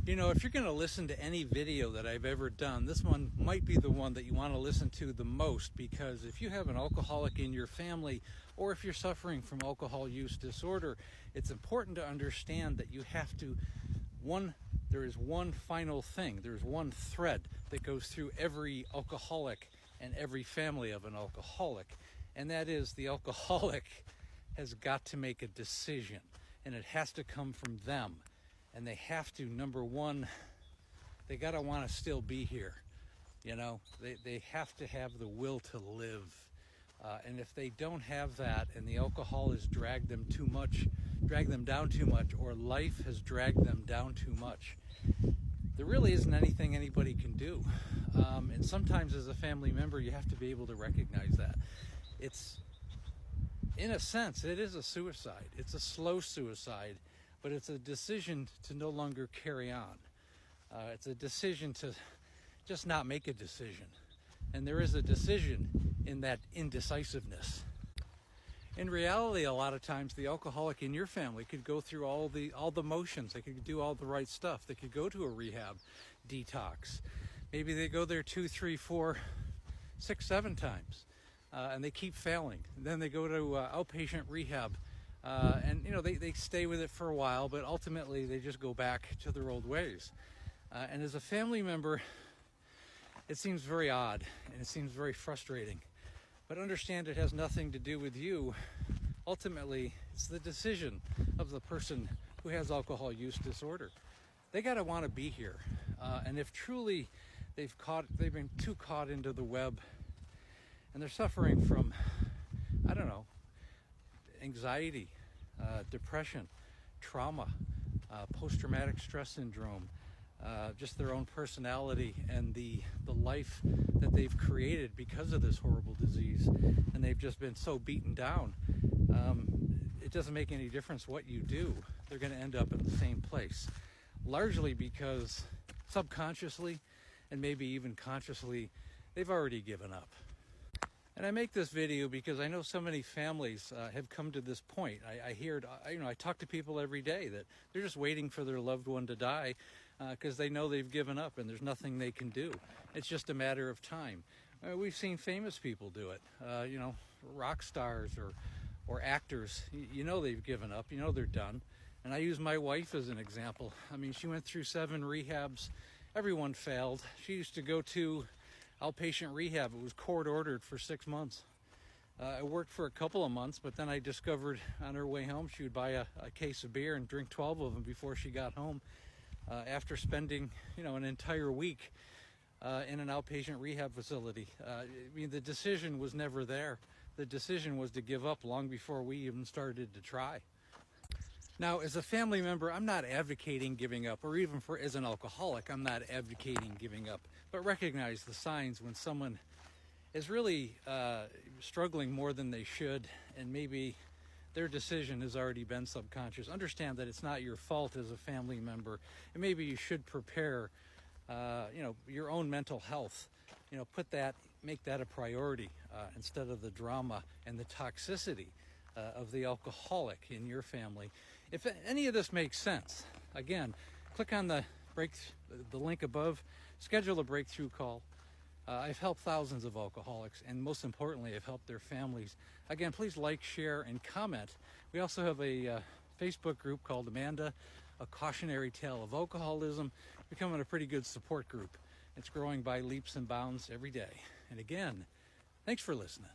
You know, if you're going to listen to any video that I've ever done, this one might be the one that you want to listen to the most, because if you have an alcoholic in your family, or if you're suffering from alcohol use disorder, it's important to understand that you have to, there is one final thing, there's one thread that goes through every alcoholic and every family of an alcoholic, and that is the alcoholic has got to make a decision, and it has to come from them. And they have to, number one, they got to want to still be here. You know, they have to have the will to live. And if they don't have that, and the alcohol has dragged them down too much, or life has dragged them down too much, there really isn't anything anybody can do. And sometimes as a family member, you have to be able to recognize that. It's, in a sense, it is a suicide. It's a slow suicide. But it's a decision to no longer carry on. It's a decision to just not make a decision. And there is a decision in that indecisiveness. In reality, a lot of times the alcoholic in your family could go through all the motions. They could do all the right stuff. They could go to a rehab detox. Maybe they go there 2, 3, 4, 6, 7 times. And they keep failing. And then they go to outpatient rehab. And you know, they stay with it for a while, but ultimately they just go back to their old ways. And as a family member, it seems very odd and it seems very frustrating. But understand, it has nothing to do with you. Ultimately, it's the decision of the person who has alcohol use disorder. They got to want to be here. And if truly they've been too caught into the web, and they're suffering from, I don't know, anxiety, depression, trauma, post-traumatic stress syndrome, just their own personality and the life that they've created because of this horrible disease, and they've just been so beaten down, it doesn't make any difference what you do. They're going to end up in the same place, largely because subconsciously and maybe even consciously they've already given up. And I make this video because I know so many families have come to this point. I talk to people every day that they're just waiting for their loved one to die because they know they've given up and there's nothing they can do. It's just a matter of time. We've seen famous people do it. Rock stars or actors. You know they've given up. You know they're done. And I use my wife as an example. I mean, she went through 7 rehabs. Everyone failed. She used to go to outpatient rehab. It was court ordered for 6 months. I worked for a couple of months, but then I discovered on her way home she would buy a case of beer and drink 12 of them before she got home, after spending an entire week in an outpatient rehab facility. I mean, the decision was never there. The decision was to give up long before we even started to try. Now, as a family member, I'm not advocating giving up, or even as an alcoholic, I'm not advocating giving up. But recognize the signs when someone is really struggling more than they should, and maybe their decision has already been subconscious. Understand that it's not your fault as a family member, and maybe you should prepare, your own mental health. Make that a priority instead of the drama and the toxicity of the alcoholic in your family. If any of this makes sense, again, click on the link above, schedule a breakthrough call. I've helped thousands of alcoholics, and most importantly, I've helped their families. Again, please like, share, and comment. We also have a Facebook group called Amanda, A Cautionary Tale of Alcoholism, becoming a pretty good support group. It's growing by leaps and bounds every day. And again, thanks for listening.